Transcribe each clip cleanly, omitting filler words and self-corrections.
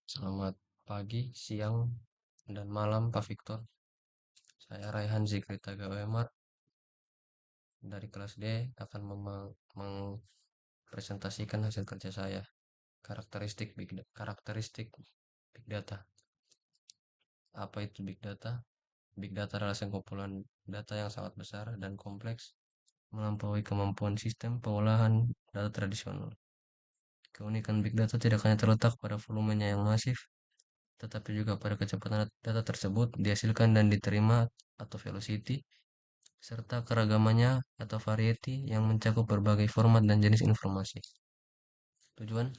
Selamat pagi, siang, dan malam Pak Victor. Saya Raihan Zikrita Gawemar dari kelas D akan mempresentasikan hasil kerja saya. Karakteristik Big Data. Apa itu Big Data? Big Data adalah sekumpulan data yang sangat besar dan kompleks, melampaui kemampuan sistem pengolahan data tradisional. Keunikan Big Data tidak hanya terletak pada volumenya yang masif, tetapi juga pada kecepatan data tersebut dihasilkan dan diterima atau velocity, serta keragamannya atau variety yang mencakup berbagai format dan jenis informasi. Tujuan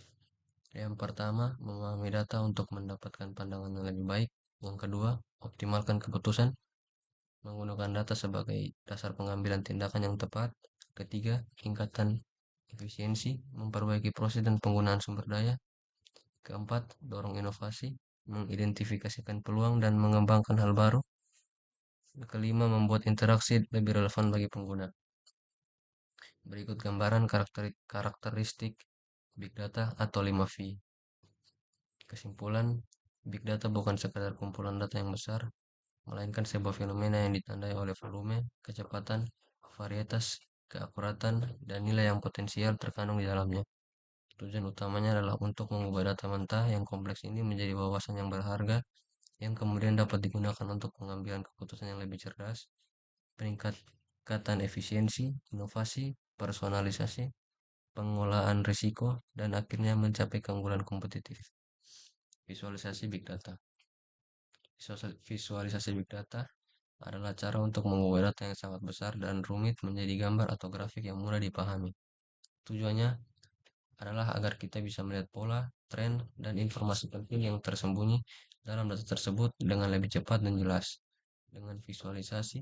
yang pertama, memahami data untuk mendapatkan pandangan yang lebih baik. Yang kedua, optimalkan keputusan menggunakan data sebagai dasar pengambilan tindakan yang tepat. Ketiga, tingkatkan efisiensi, memperbaiki proses dan penggunaan sumber daya. Keempat, dorong inovasi, mengidentifikasikan peluang dan mengembangkan hal baru. Kelima, membuat interaksi lebih relevan bagi pengguna. Berikut gambaran karakteristik Big Data atau 5V. Kesimpulan, Big Data bukan sekadar kumpulan data yang besar, melainkan sebuah fenomena yang ditandai oleh volume, kecepatan, varietas, keakuratan, dan nilai yang potensial terkandung di dalamnya. Tujuan utamanya adalah untuk mengubah data mentah yang kompleks ini menjadi wawasan yang berharga, yang kemudian dapat digunakan untuk pengambilan keputusan yang lebih cerdas, peningkatan efisiensi, inovasi, personalisasi, pengolahan risiko, dan akhirnya mencapai keunggulan kompetitif. Visualisasi Big Data. Visualisasi Big Data adalah cara untuk mengubah data yang sangat besar dan rumit menjadi gambar atau grafik yang mudah dipahami. Tujuannya adalah agar kita bisa melihat pola, tren, dan informasi penting yang tersembunyi dalam data tersebut dengan lebih cepat dan jelas. Dengan visualisasi,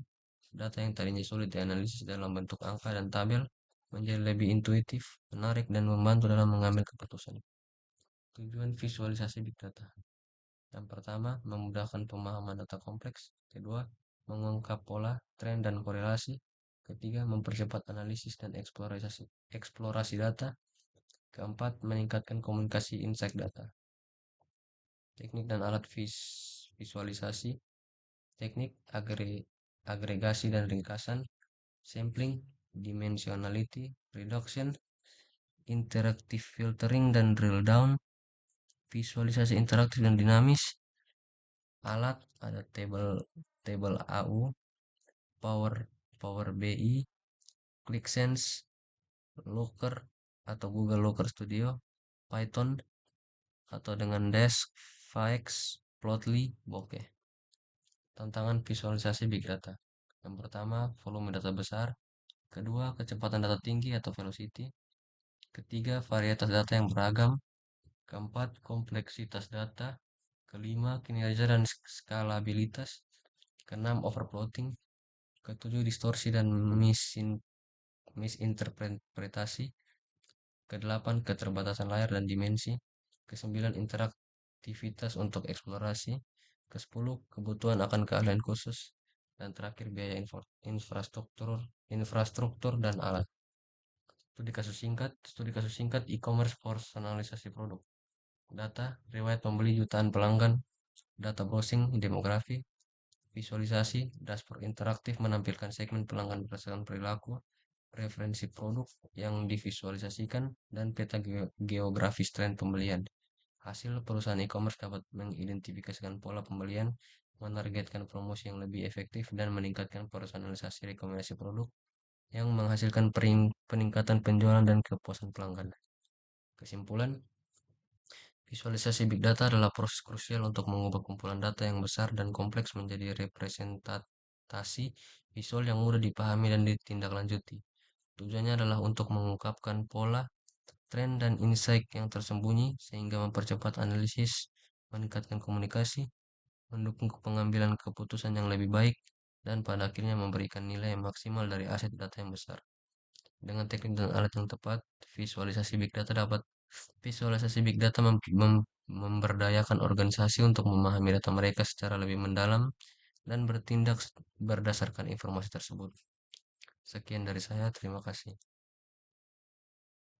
data yang tadinya sulit dianalisis dalam bentuk angka dan tabel menjadi lebih intuitif, menarik, dan membantu dalam mengambil keputusan. Tujuan visualisasi Big Data. Yang pertama, memudahkan pemahaman data kompleks. Kedua, mengungkap pola, tren, dan korelasi. Ketiga, mempercepat analisis dan eksplorasi data. Keempat, meningkatkan komunikasi insight data. Teknik dan alat visualisasi. Teknik agregasi dan ringkasan, sampling, dimensionality, reduction, interactive filtering dan drill down, visualisasi interaktif dan dinamis. Alat ada table AU, Power BI, ClickSense, Looker atau Google Looker Studio, Python atau dengan Dash, Vax, Plotly, Bokeh. Tantangan visualisasi Big Data. Yang pertama, volume data besar. Kedua, kecepatan data tinggi atau velocity. Ketiga, varietas data yang beragam. Keempat, kompleksitas data. Kelima, kinerja dan skalabilitas. Keenam, overplotting. Ketujuh, distorsi dan misinterpretasi. Kedelapan, keterbatasan layar dan dimensi. Kesembilan, interaktivitas untuk eksplorasi. Kesepuluh, kebutuhan akan keahlian khusus. Dan terakhir, biaya infrastruktur dan alat. Studi kasus singkat e-commerce personalisasi produk. Data, riwayat pembeli jutaan pelanggan. Data browsing, demografi. Visualisasi, dashboard interaktif menampilkan segmen pelanggan berdasarkan perilaku, referensi produk yang divisualisasikan, dan peta geografis tren pembelian. Hasil, perusahaan e-commerce dapat mengidentifikasikan pola pembelian, menargetkan promosi yang lebih efektif, dan meningkatkan personalisasi rekomendasi produk yang menghasilkan peningkatan penjualan dan kepuasan pelanggan. Kesimpulan, visualisasi Big Data adalah proses krusial untuk mengubah kumpulan data yang besar dan kompleks menjadi representasi visual yang mudah dipahami dan ditindaklanjuti. Tujuannya adalah untuk mengungkapkan pola, tren, dan insight yang tersembunyi sehingga mempercepat analisis, meningkatkan komunikasi, mendukung pengambilan keputusan yang lebih baik, dan pada akhirnya memberikan nilai yang maksimal dari aset data yang besar. Dengan teknik dan alat yang tepat, visualisasi Big Data memberdayakan organisasi untuk memahami data mereka secara lebih mendalam dan bertindak berdasarkan informasi tersebut. Sekian dari saya, terima kasih.